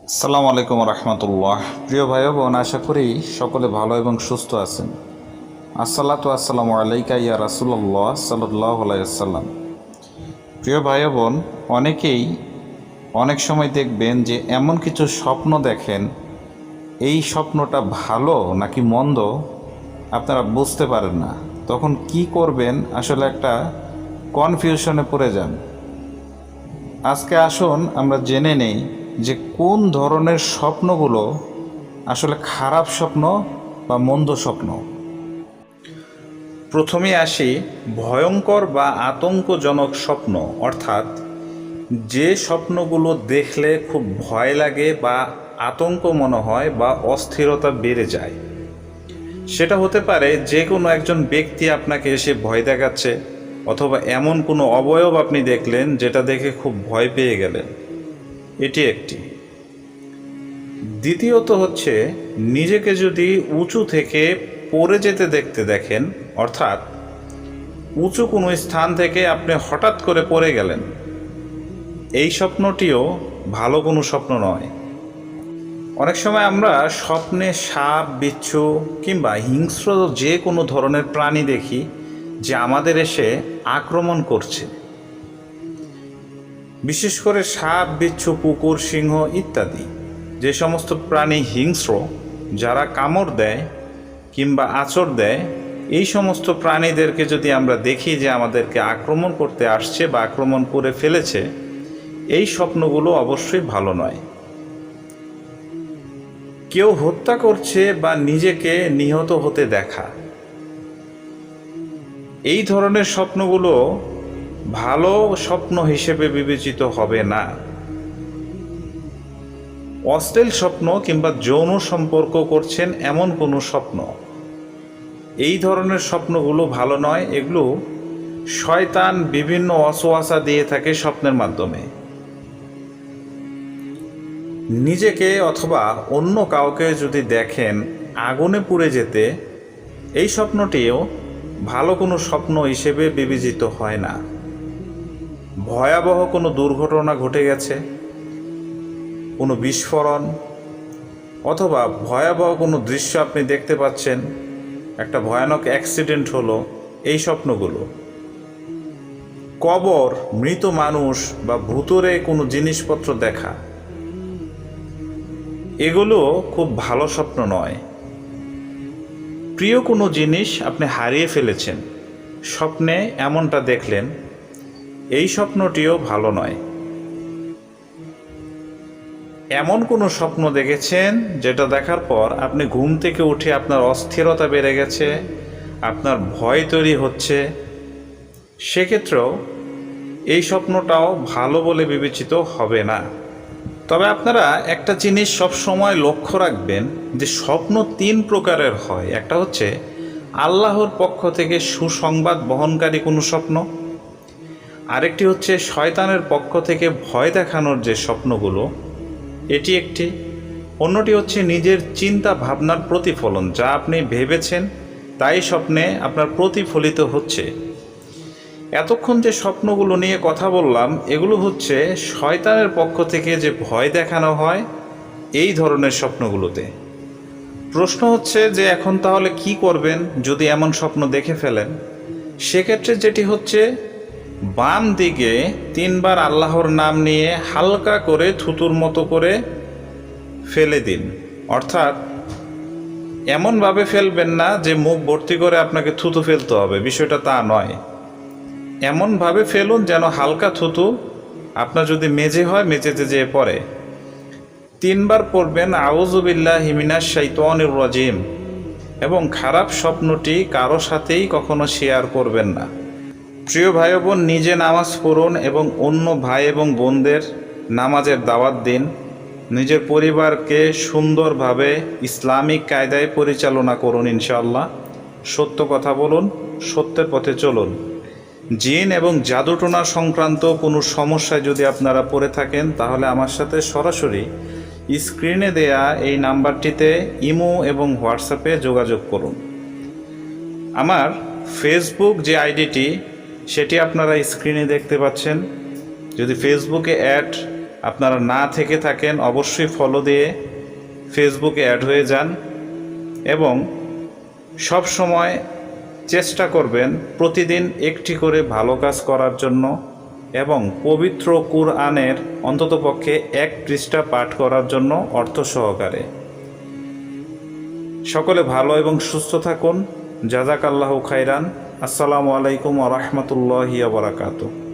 আসসালামু আলাইকুম রহমতুল্লাহ। প্রিয় ভাই বোন, আশা করি সকলে ভালো এবং সুস্থ আছেন। আসসালাতু আসসালামু আলাইকা ইয়া রাসূলুল্লাহ সাল্লাল্লাহু আলাইহি ওয়াসাল্লাম। প্রিয় ভাই বোন, অনেকেই অনেক সময় দেখবেন যে এমন কিছু স্বপ্ন দেখেন, এই স্বপ্নটা ভালো নাকি মন্দ আপনারা বুঝতে পারেন না। তখন কি করবেন আসলে একটা কনফিউশনে পড়ে যান। আজকে আসুন আমরা জেনে নেই যে কোন ধরনের স্বপ্নগুলো আসলে খারাপ স্বপ্ন বা মন্দ স্বপ্ন। প্রথমে আসি ভয়ঙ্কর বা আতঙ্কজনক স্বপ্ন, অর্থাৎ যে স্বপ্নগুলো দেখলে খুব ভয় লাগে বা আতঙ্ক মনে হয় বা অস্থিরতা বেড়ে যায়। সেটা হতে পারে যে কোনো একজন ব্যক্তি আপনাকে এসে ভয় দেখাচ্ছে, অথবা এমন কোনো অবয়ব আপনি দেখলেন যেটা দেখে খুব ভয় পেয়ে গেলেন, এটি একটি। দ্বিতীয়ত হচ্ছে নিজেকে যদি উঁচু থেকে পড়ে যেতে দেখেন, অর্থাৎ উঁচু কোনো স্থান থেকে আপনি হঠাৎ করে পড়ে গেলেন, এই স্বপ্নটিও ভালো কোনো স্বপ্ন নয়। অনেক সময় আমরা স্বপ্নে সাপ, বিচ্ছু কিংবা হিংস্র যে কোনো ধরনের প্রাণী দেখি যে আমাদের এসে আক্রমণ করছে। বিশেষ করে সাপ, বিচ্ছু, কুকুর, সিংহ ইত্যাদি যে সমস্ত প্রাণী হিংস্র, যারা কামড় দেয় কিংবা আঁচড় দেয়, এই সমস্ত প্রাণীদেরকে যদি আমরা দেখি যে আমাদেরকে আক্রমণ করতে আসছে বা আক্রমণ করে ফেলেছে, এই স্বপ্নগুলো অবশ্যই ভালো নয়। কেউ হত্যা করছে বা নিজেকে নিহত হতে দেখা, এই ধরনের স্বপ্নগুলো ভালো স্বপ্ন হিসেবে বিবেচিত হবে না। অশ্লীল স্বপ্ন কিংবা যৌন সম্পর্ক করছেন এমন কোনো স্বপ্ন, এই ধরনের স্বপ্নগুলো ভালো নয়। এগুলো শয়তান বিভিন্ন ওয়াসওয়াসা দিয়ে থাকে স্বপ্নের মাধ্যমে। নিজেকে অথবা অন্য কাউকে যদি দেখেন আগুনে পুড়ে যেতে, এই স্বপ্নটিও ভালো কোনো স্বপ্ন হিসেবে বিবেচিত হয় না। ভয়াবহ কোনো দুর্ঘটনা ঘটে গেছে, কোনো বিস্ফোরণ অথবা ভয়াবহ কোনো দৃশ্য আপনি দেখতে পাচ্ছেন, একটা ভয়ানক অ্যাক্সিডেন্ট হলো, এই স্বপ্নগুলো। কবর, মৃত মানুষ বা ভূতুরে কোনো জিনিসপত্র দেখা, এগুলো খুব ভালো স্বপ্ন নয়। প্রিয় কোনো জিনিস আপনি হারিয়ে ফেলেছেন, স্বপ্নে এমনটা দেখলেন, এই স্বপ্নটিও ভালো নয়। এমন কোনো স্বপ্ন দেখেছেন যেটা দেখার পর আপনি ঘুম থেকে উঠে আপনার অস্থিরতা বেড়ে গেছে, আপনার ভয় তৈরি হচ্ছে, সেক্ষেত্রেও এই স্বপ্নটাও ভালো বলে বিবেচিত হবে না। তবে আপনারা একটা জিনিস সব সময় লক্ষ্য রাখবেন যে স্বপ্ন তিন প্রকারের হয়। একটা হচ্ছে আল্লাহর পক্ষ থেকে সুসংবাদ বহনকারী কোনো স্বপ্ন, আরেকটি হচ্ছে শয়তানের পক্ষ থেকে ভয় দেখানোর যে স্বপ্নগুলো, এটি একটি। অন্যটি হচ্ছে নিজের চিন্তা ভাবনার প্রতিফলন, যা আপনি ভেবেছেন তাই স্বপ্নে আপনার প্রতিফলিত হচ্ছে। এতক্ষণ যে স্বপ্নগুলো নিয়ে কথা বললাম, এগুলো হচ্ছে শয়তানের পক্ষ থেকে যে ভয় দেখানো হয় এই ধরনের স্বপ্নগুলোতে। প্রশ্ন হচ্ছে যে এখন তাহলে কি করবেন যদি এমন স্বপ্ন দেখে ফেলেন? সেক্ষেত্রে যেটি হচ্ছে, বাম দিকে 3 বার আল্লাহর নাম নিয়ে হালকা করে থুতুর মতো করে ফেলে দিন। অর্থাৎ এমনভাবে ফেলবেন না যে মুখ ভর্তি করে আপনাকে থুতু ফেলতে হবে, বিষয়টা তা নয়। এমনভাবে ফেলুন যেন হালকা থুতু আপনার যদি মেঝে হয় মেঝেতে যেয়ে পড়ে। 3 বার পড়বেন আউযু বিল্লাহি মিনাশ শাইতানির রাজিম, এবং খারাপ স্বপ্নটি কারো সাথেই কখনো শেয়ার করবেন না। প্রিয় ভাই বোন, নিজে নামাজ পড়ুন এবং অন্য ভাই এবং বোনদের নামাজের দাওয়াত দিন। নিজের পরিবারকে সুন্দরভাবে ইসলামিক কায়দায় পরিচালনা করুন ইনশাআল্লাহ। সত্য কথা বলুন, সত্যের পথে চলুন। জিন এবং জাদুটোনা সংক্রান্ত কোনো সমস্যায় যদি আপনারা পড়ে থাকেন, তাহলে আমার সাথে সরাসরি স্ক্রিনে দেয়া এই নাম্বারটিতে ইমো এবং হোয়াটসঅ্যাপে যোগাযোগ করুন। আমার ফেসবুক যে আইডিটি, সেটি আপনারা স্ক্রিনে দেখতে পাচ্ছেন। যদি ফেসবুকে অ্যাড আপনারা না থেকে থাকেন অবশ্যই ফলো দিয়ে ফেসবুকে অ্যাড হয়ে যান এবং সব সময় চেষ্টা করবেন প্রতিদিন একটি করে ভালো কাজ করার জন্য এবং পবিত্র কুরআনের অন্ততপক্ষে 1 পৃষ্ঠা পাঠ করার জন্য অর্থ সহকারে। সকলে ভালো এবং সুস্থ থাকুন। জাযাকাল্লাহু খাইরান। আসসালামু আলাইকুম ওয়া রাহমাতুল্লাহি ওয়া বারাকাতুহু।